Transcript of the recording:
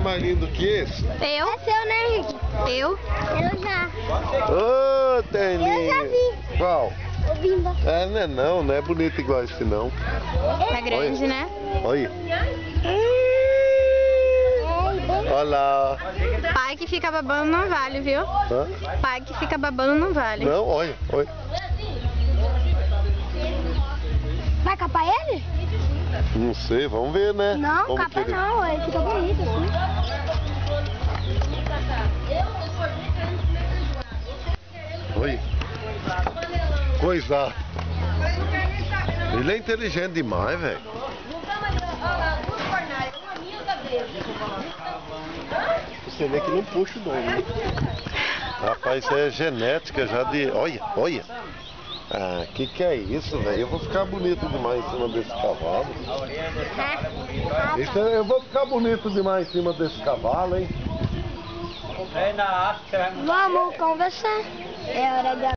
mais lindo que esse? Eu? É seu, né, Henrique? Eu? Eu já. Ô, Teninho! Eu já vi. Qual? O Bimba. Não é bonito igual esse não. É grande, Olha. né? Olha. Olha lá. Pai que fica babando não vale, viu? Hã? Pai que fica babando não vale. Não, olha. Vai capar ele? Não sei, vamos ver, né? Não, Como capa que ele- não, ele fica bonito assim. Olha. Coisa. Ele é inteligente demais, velho. Você vê que não puxa o dono, né? Rapaz, isso é genética já de... Olha. Ah, que é isso, velho? Eu vou ficar bonito demais em cima desse cavalo. Eu vou ficar bonito demais em cima desse cavalo, hein? Vamos conversar. É hora de